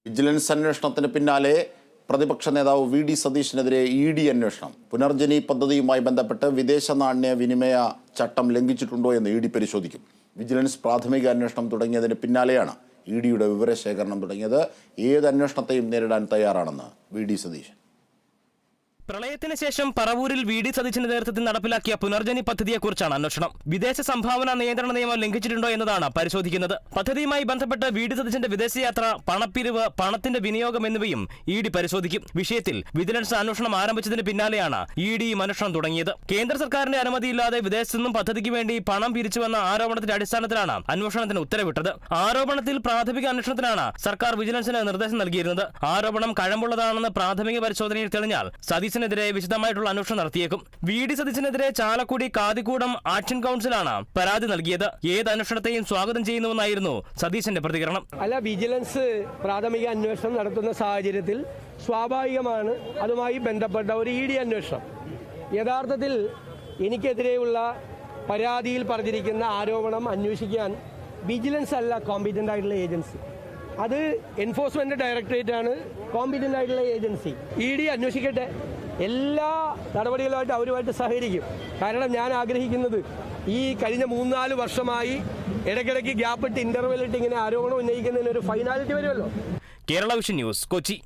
Vigilance അന്വേഷണത്തിന് പിന്നാലെ പ്രതിപക്ഷ നേതാവ് വി.ഡി. സതീശനെതിരെ ഇ.ഡി. അന്വേഷണം. പുനർജനി പദ്ധതിയുമായി ബന്ധപ്പെട്ട് വിദേശ നാണ്യ വിനിമയ ചട്ടം ലംഘിച്ചിട്ടുണ്ടോ എന്ന് ഇ.ഡി. പരിശോധിക്കും. വിജിലൻസ് പ്രാഥമിക അന്വേഷണം തുടങ്ങിയതിന് പിന്നാലെയാണ് ഇ.ഡിയുടെ വിവരശേഖരണം തുടങ്ങിയത്. ഏത് അന്വേഷണത്തെയും നേരിടാൻ തയ്യാറാണെന്ന് വി.ഡി. സതീശൻ. പ്രളയത്തിന് ശേഷം പറവൂരിൽ വി.ഡി. സതീശന്റെ നേതൃത്വത്തിൽ നടപ്പിലാക്കിയ പുനർജനി പദ്ധതിയെക്കുറിച്ചാണ് അന്വേഷണം. വിദേശ സംഭാവന നിയന്ത്രണ നിയമം ലംഘിച്ചിട്ടുണ്ടോ എന്നതാണ് പരിശോധിക്കുന്നത്. പദ്ധതിയുമായി ബന്ധപ്പെട്ട് വി.ഡി. സതീശന്റെ വിദേശയാത്ര, പണപ്പിരിവ്, പണത്തിന്റെ വിനിയോഗം എന്നിവയും ഇ.ഡി. പരിശോധിക്കും. വിഷയത്തിൽ വിജിലൻസ് അന്വേഷണം ആരംഭിച്ചതിന് പിന്നാലെയാണ് ഇ.ഡിയും അന്വേഷണം തുടങ്ങിയത്. കേന്ദ്ര സർക്കാരിന്റെ അനുമതിയില്ലാതെ വിദേശത്തു നിന്നും പദ്ധതിക്ക് വേണ്ടി പണം പിരിച്ചുവെന്ന ആരോപണത്തിന്റെ അടിസ്ഥാനത്തിലാണ് അന്വേഷണത്തിന് ഉത്തരവിട്ടത്. ആരോപണത്തിൽ പ്രാഥമിക അന്വേഷണത്തിനാണ് സർക്കാർ വിജിലൻസിന് നിർദ്ദേശം നൽകിയിരുന്നത്. ആരോപണം കഴമ്പുള്ളതാണെന്ന് പ്രാഥമിക പരിശോധനയിൽ തെളിഞ്ഞാൽ സതീശനെതിരെ വിശദമായിട്ടുള്ള അന്വേഷണം നടത്തിയേക്കും. വി.ഡി. സതീശനെതിരെ ചാലക്കുടി കാതിക്കൂടം ആക്ഷൻ കൗൺസിലാണ് പരാതി നൽകിയത്. ഏത് അന്വേഷണത്തെയും സ്വാഗതം ചെയ്യുന്നുവെന്നായിരുന്നു സതീശന്റെ പ്രതികരണം. വിജിലൻസ് പ്രാഥമിക അന്വേഷണം നടത്തുന്ന സാഹചര്യത്തിൽ സ്വാഭാവികമാണ് അതുമായി ബന്ധപ്പെട്ട ഒരു ഇ.ഡി. അന്വേഷണം. യഥാർത്ഥത്തിൽ എനിക്കെതിരെയുള്ള പരാതിയിൽ പറഞ്ഞിരിക്കുന്ന ആരോപണം അന്വേഷിക്കാൻ വിജിലൻസ് അല്ല കോമ്പീറ്റന്റ് ആയിട്ടുള്ള ഏജൻസി. അത് എൻഫോഴ്സ്മെന്റ് ഡയറക്ടറേറ്റ് ആണ് കോമ്പീറ്റന്റ് ആയിട്ടുള്ള ഏജൻസി. ഇ.ഡി. അന്വേഷിക്കട്ടെ, എല്ലാ നടപടികളുമായിട്ട് അവരുമായിട്ട് സഹകരിക്കും. കാരണം ഞാൻ ആഗ്രഹിക്കുന്നത് ഈ കഴിഞ്ഞ 3-4 വർഷമായി ഇടയ്ക്കിടയ്ക്ക് ഗ്യാപ്പിട്ട് ഇന്റർവെൽ ഇട്ട് ഇങ്ങനെ ആരോപണം ഉന്നയിക്കുന്നതിന് ഒരു ഫൈനാലിറ്റി വരുമല്ലോ. Kerala vision news, Kochi.